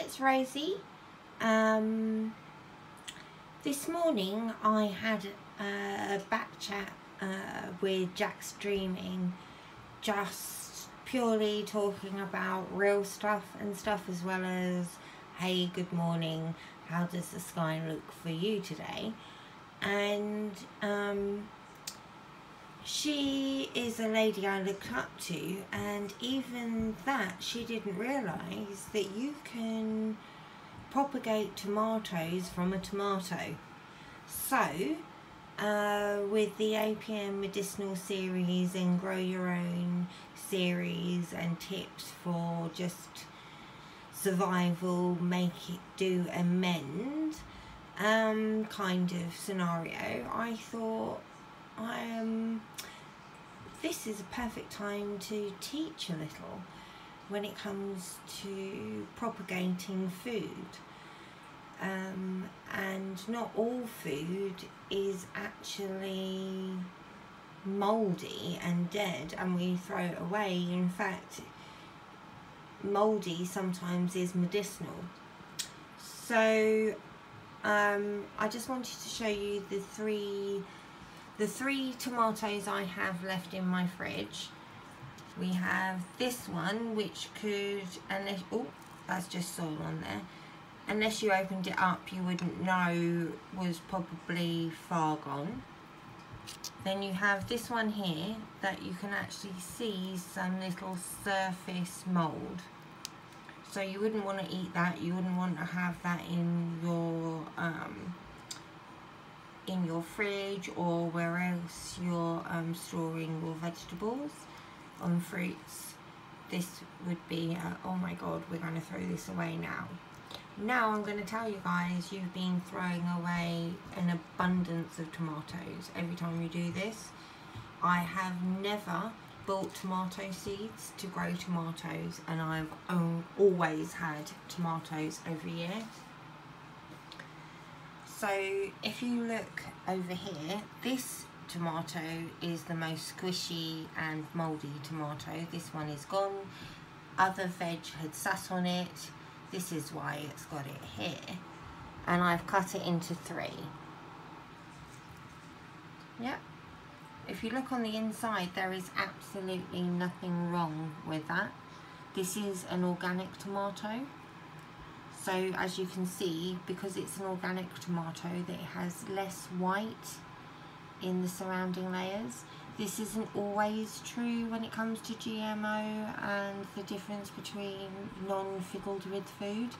it's Rosie. This morning I had a back chat with Jack's Dreaming, just purely talking about real stuff and stuff, as well as, hey, good morning, how does the sky look for you today? And she is a lady I looked up to, and even that, she didn't realise that you can propagate tomatoes from a tomato. So with the APM medicinal series and grow your own series and tips for just survival, make it do amend kind of scenario, I thought this is a perfect time to teach a little when it comes to propagating food. And not all food is actually mouldy and dead and we throw it away. In fact, mouldy sometimes is medicinal. So I just wanted to show you the three tomatoes I have left in my fridge. We have this one, which could, unless, oh, that's just soil on there. Unless you opened it up, you wouldn't know was probably far gone. Then you have this one here that you can actually see some little surface mould. So you wouldn't want to eat that. You wouldn't want to have that in your fridge or where else you're storing your vegetables and fruits. This would be oh my god, we're going to throw this away now. Now I'm going to tell you guys, you've been throwing away an abundance of tomatoes every time you do this. I have never bought tomato seeds to grow tomatoes, and I've always had tomatoes every year. So if you look over here, this tomato is the most squishy and mouldy tomato. This one is gone. Other veg had sat on it. This is why it's got it here. And I've cut it into 3. Yep. If you look on the inside, there is absolutely nothing wrong with that. This is an organic tomato. So as you can see, because it's an organic tomato, that it has less white in the surrounding layers. This isn't always true when it comes to GMO and the difference between non-fickled with food.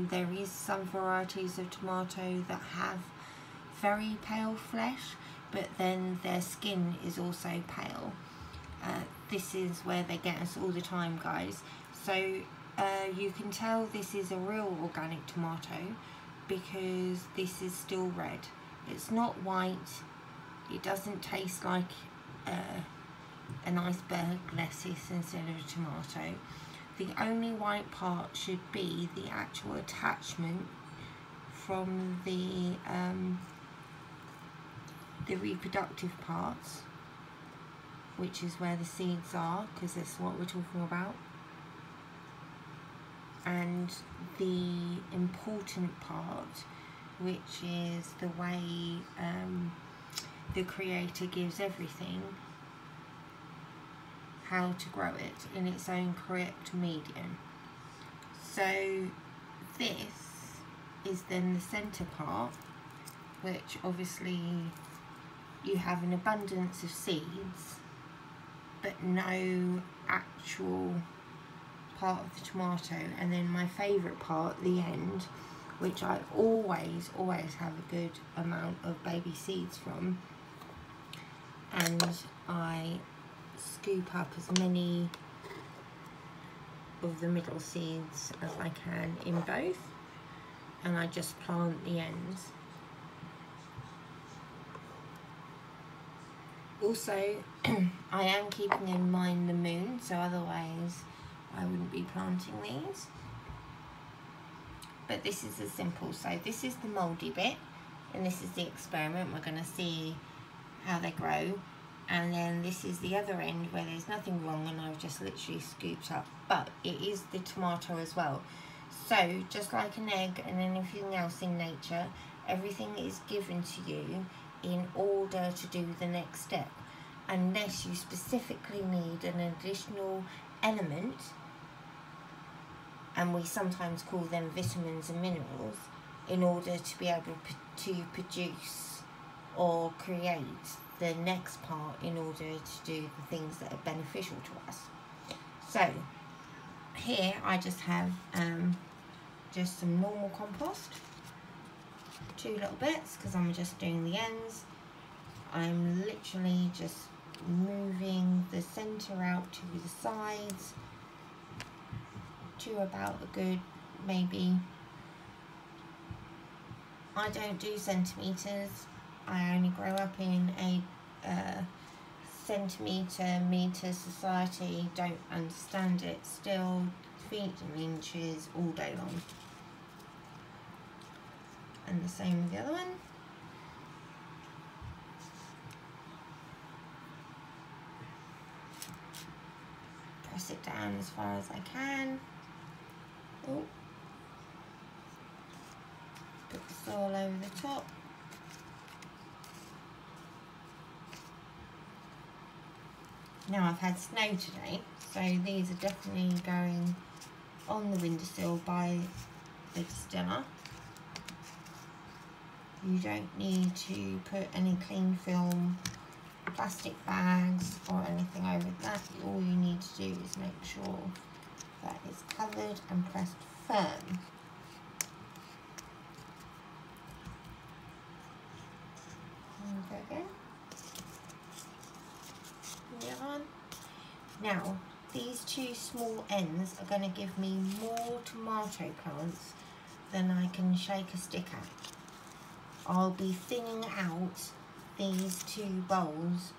There is some varieties of tomato that have very pale flesh, but then their skin is also pale. This is where they get us all the time, guys. So you can tell this is a real organic tomato because this is still red. It's not white. It doesn't taste like an iceberg lettuce instead of a tomato. The only white part should be the actual attachment from the reproductive parts, which is where the seeds are, because that's what we're talking about. And the important part, which is the way the creator gives everything, how to grow it in its own correct medium. So this is then the center part, which obviously you have an abundance of seeds but no actual part of the tomato. And then my favorite part, the end, which I always have a good amount of baby seeds from, and I scoop up as many of the middle seeds as I can in both, and I just plant the ends. Also, I am keeping in mind the moon, so otherwise I wouldn't be planting these. But this is as simple. So this is the mouldy bit, and this is the experiment. We're going to see how they grow. And then this is the other end where there's nothing wrong and I've just literally scooped up. But it is the tomato as well. So just like an egg and anything else in nature, everything is given to you in order to do the next step, unless you specifically need an additional element, and we sometimes call them vitamins and minerals, in order to be able to produce or create the next part in order to do the things that are beneficial to us. So here I just have just some normal compost, 2 little bits, because I'm just doing the ends. I'm literally just moving the centre out to the sides to about a good, maybe, I don't do centimetres, I only grow up in a centimetre, metre society, don't understand it still, feet and inches all day long. And the same with the other one. Press it down as far as I can. Oh. Put the soil over the top. Now I've had snow today, so these are definitely going on the windowsill by the distiller. You don't need to put any cling film, plastic bags or anything over that. All you need to do is make sure that it's covered and pressed firm. And go again. The other one. Now, these 2 small ends are going to give me more tomato plants than I can shake a stick at. I'll be thinning out these 2 bowls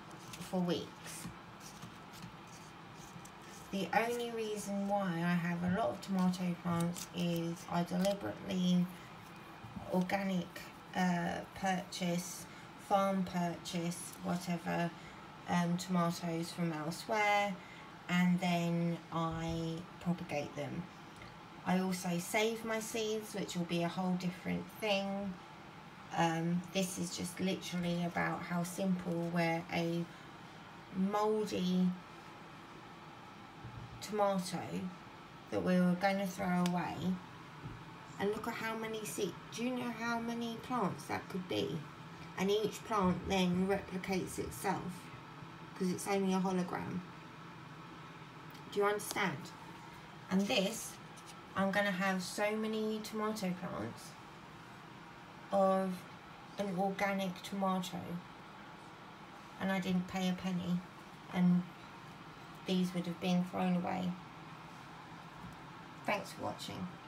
for weeks. The only reason why I have a lot of tomato plants is I deliberately organic purchase, farm purchase, whatever, tomatoes from elsewhere, and then I propagate them. I also save my seeds, which will be a whole different thing. This is just literally about how simple, where a mouldy tomato that we were going to throw away, and look at how many seeds. Do you know how many plants that could be? And each plant then replicates itself because it's only a hologram. Do you understand? And this, I'm going to have so many tomato plants of an organic tomato, and I didn't pay a penny, and these would have been thrown away. Thanks for watching.